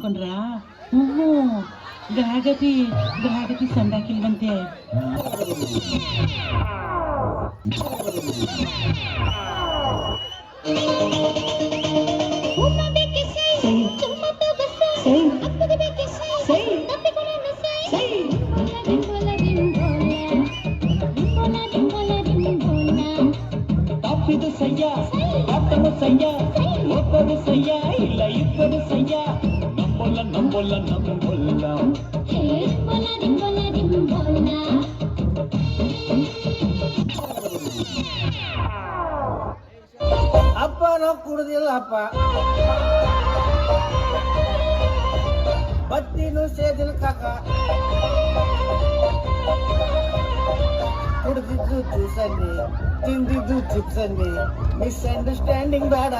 ಅನ್ಕೊಂಡ್ರ? ಹ್ಞೂ, ಗ್ರಹಗತಿ ಸಂದಾಕಿಲ್ವಂತೆ. ತಪ್ಪಿದು ಸಯ್ಯ, ತಪ್ಪನು ಸಯ್ಯ, ಒಬ್ಬರು ಸಯ್ಯ, ಇಲ್ಲ ಇಬ್ಬರು ಸಯ್ಯ. ನಂಬೊಲ್ಲ ನಂಬೊಲ್ಲ ನಂಬೊಲ್ಲ. ಅಪ್ಪ ನಾವು ಕುಡುದಿಲ್ಲ ಅಪ್ಪ, ಬತ್ತಿನೂ ಸೇದಿಲ್ಲ ಕಾಕ, ಕುಡ್ದಿದ್ದು ಜ್ಯೂಸನ್ನಿ, ತಿಂದಿದ್ದು ಚಿಪ್ಸನ್ನಿ, ಮಿಸ್ಅಂಡರ್ಸ್ಟ್ಯಾಂಡಿಂಗ್ ಬೇಡ.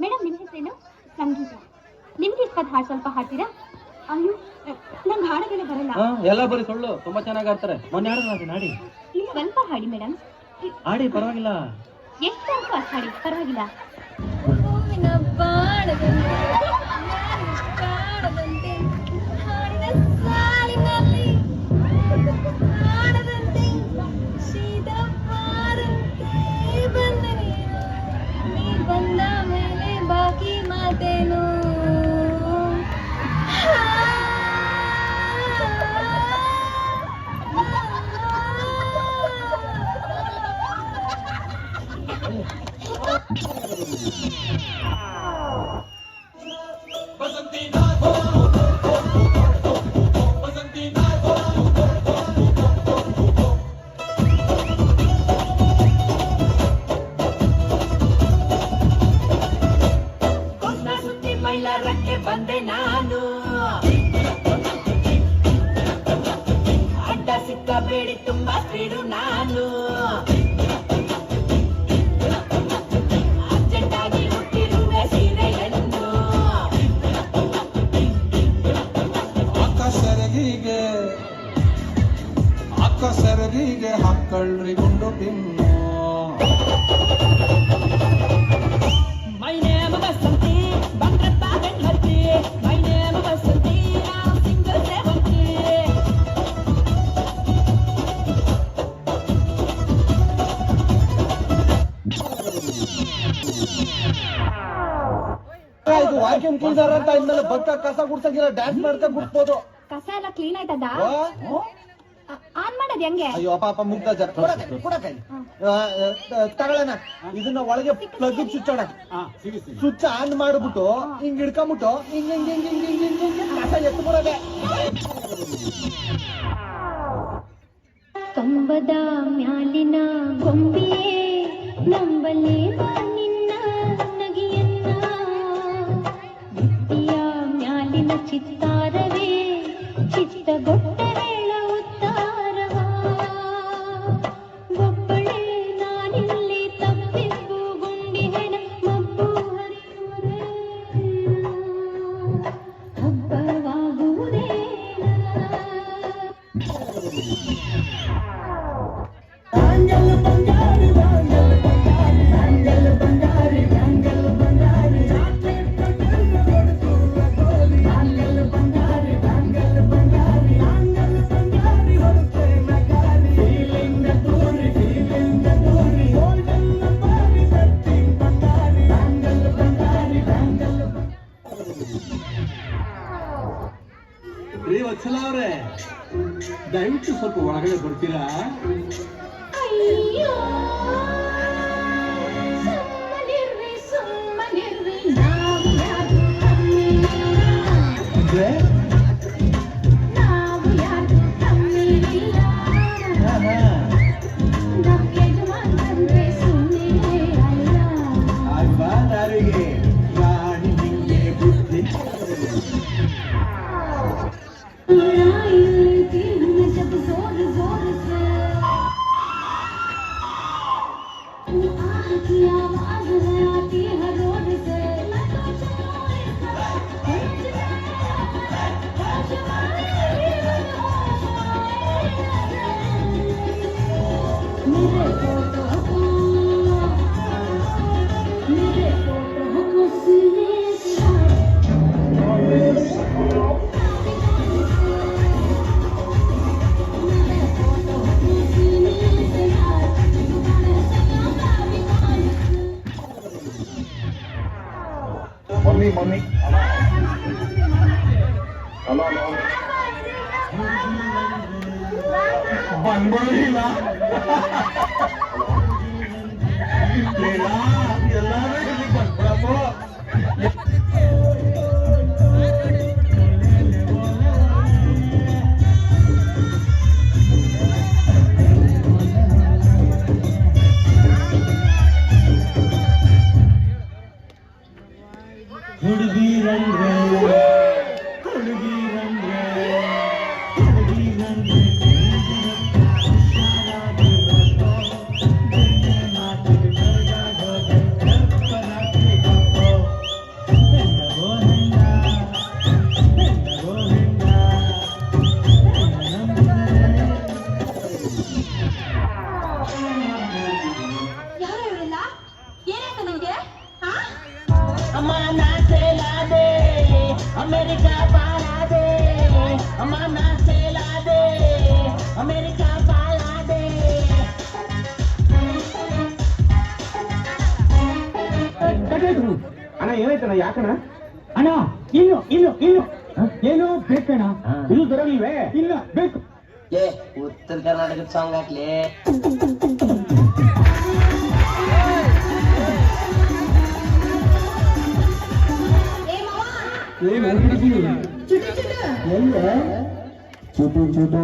ಮೇಡಮ್, ನಿಮ್ಮ ಹೆಸರೇನು? ಸಂಗೀತ. ನಿಮ್ಗೆ ಇಷ್ಟದ ಹಾಡು ಸ್ವಲ್ಪ ಹಾಡ್ತೀರಾ? ಅಯ್ಯೋ, ನಂಗೆ ಹಾಡೋದೆಲ್ಲ ಬರಲ್ಲ. ಎಲ್ಲ ಬರೀ ಸುಳ್ಳು, ತುಂಬಾ ಚೆನ್ನಾಗಿ ಆಡ್ತಾರೆ. ಮೊನ್ನೆ ಹಾಡಿ ನಾಡಿ ಇಲ್ಲಿ ಸ್ವಲ್ಪ ಹಾಡಿ ಮೇಡಮ್. ಹಾಡಿ, ಪರವಾಗಿಲ್ಲ. ಎಷ್ಟು ಸ್ವಲ್ಪ ಹಾಡಿ, ಪರವಾಗಿಲ್ಲ. ಬಂದ ಮೇಲೆ ಬಾಕಿ ಮಾತೇನು? ಮೈಲಾರಕ್ಕೆ ಬಂದೆ ನಾನು, ಅಡ್ಡ ಸಿಕ್ಕ ಬೇಡಿ ತುಂಬಾ ಸ್ಪೀಡು ನಾನು. ಅರ್ಜೆಂಟಾಗಿ ಹುಟ್ಟಿರುವೆ ಸೀರೆಯನ್ನು, ಅಕ್ಕ ಸೆರಗಿಗೆ ಹಾಕಳ್ರಿ ಗುಂಡು pin. My name is Vasanti, Bangrappa and Harti. My name is Vasanti, I'm single 70. ಇದು ವಾಕ್ಯೂಮ್ ಕ್ಲೀನರ್ ಅಂತ ಇದ್ಮೇಲೆ ಭತ್ತ ಕಸ ಗುಡ್ಸಂಗಿಲ್ಲ, ಡ್ಯಾನ್ಸ್ ಮಾಡ್ತಾ ಗುಡ್ಸ್ಬೋದು. ಕಸ ಎಲ್ಲ ಕ್ಲೀನ್ ಆಯ್ತದ? ಆನ್ ಮಾಡೋದು ಹೆಂಗೆ? ಅಯ್ಯೋ ಪಾಪ ಮುಗ್ಧ ಜರ ತಗೊಳ್ಳೋಣ. ಇದನ್ನ ಒಳಗೆ ಪ್ಲಗ್ ಸ್ವಿಚ್ ಅಣ್ಣ, ಸ್ವಿಚ್ ಆನ್ ಮಾಡ್ಬಿಟ್ಟು ಹಿಂಗ್ ಹಿಡ್ಕೊಂಬಿಟ್ಟು ಹಿಂಗ್ ಹಿಂಗ್ ಹಿಂಗ್ ಹಿಂಗ್ ಹಿಂಗ್ ಹಿಂಗ್ ಹಿಂಗ್ ಕಸ ಎತ್ಬಿಡೋದೆ. ಕಂಬದ ಮ್ಯಾಲಿನ ಗೊಂಬಿಯೇ ನಂಬಲೇ ನಿನ್ನ ನಗಿಯನ್ನ, ಬುತ್ತಿಯ ಮ್ಯಾಲಿನ ಚಿತ್ತಾರವೇ ಚಿತ್ತಗೊಟ್ಟರೇಳ ಉತ್ತಾರವ. ಒಬ್ಬಳೇ ನಾನಿಲ್ಲಿ ತಪ್ಪಿಸು ಗುಂಡಿಹೆನ ಮಬ್ಬು ಹರಿಯುವುದೇ ಹಬ್ಬವಾಗುವುದೇ. ವತ್ಸಲ ಅವ್ರೆ, ದಯವಿಟ್ಟು ಸ್ವಲ್ಪ ಒಳಗಡೆ ಬರ್ತೀರಾ? ಅಯ್ಯೋ ಸುಮ್ಮನಿರ್ರಿ ಸುಮ್ಮನಿರ್ರಿ, ನಾವು ಯಾರು ಕಮ್ಮಿಲ್ಲ, ನಾವು ಯಾರು ಕಮ್ಮಿಲ್ಲ. ನಮ್ಮ ಯಜಮಾನ್ರೆ ಸುಮ್ಮನೆ ಅಲ್ಲ. ಬಾರಿಗೆ ರಾಣಿ ನಿಂಗೆ ಬುದ್ಧಿ. जब जोर जोर से आह की आवाज है आती है रोड से, मेरे फोटो को ಮಮ್ಮಿ ಬಂದ್ಬಿಡಿಲ್ಲ ಎಲ್ಲಾರು ಇಲ್ಲಿ ಬಂದ್ಬಿಡಪ್ಪ ಯಾರು ಇವರೆಲ್ಲ ಏನಾಯ್ತು ನಿಮ್ಗೆ ಅಮ್ಮ ನಾ ಸೇಲಾದೆ ಅಮೆರಿಕಾ ಪಾಲಾದೆ ಅಮ್ಮ ನಾ ಸೇಲಾದೆ ಅಮೆರಿಕಾ ಪಾಲಾದೆ ಅಣ್ಣ ಏನಾಯ್ತಣ್ಣ ಯಾಕಣ್ಣ ಅಣ್ಣ ಇನ್ನು ಏನು ಬೇಕಣ್ಣ ಇದು ದೊರಕಿಲ್ವೇ ಇಲ್ಲ ಬೇಕು ಏ ಉತ್ತರ ಕರ್ನಾಟಕದ ಸಾಂಗ್ ಹಾಕ್ಲಿ ಚುಟು ಚುಟು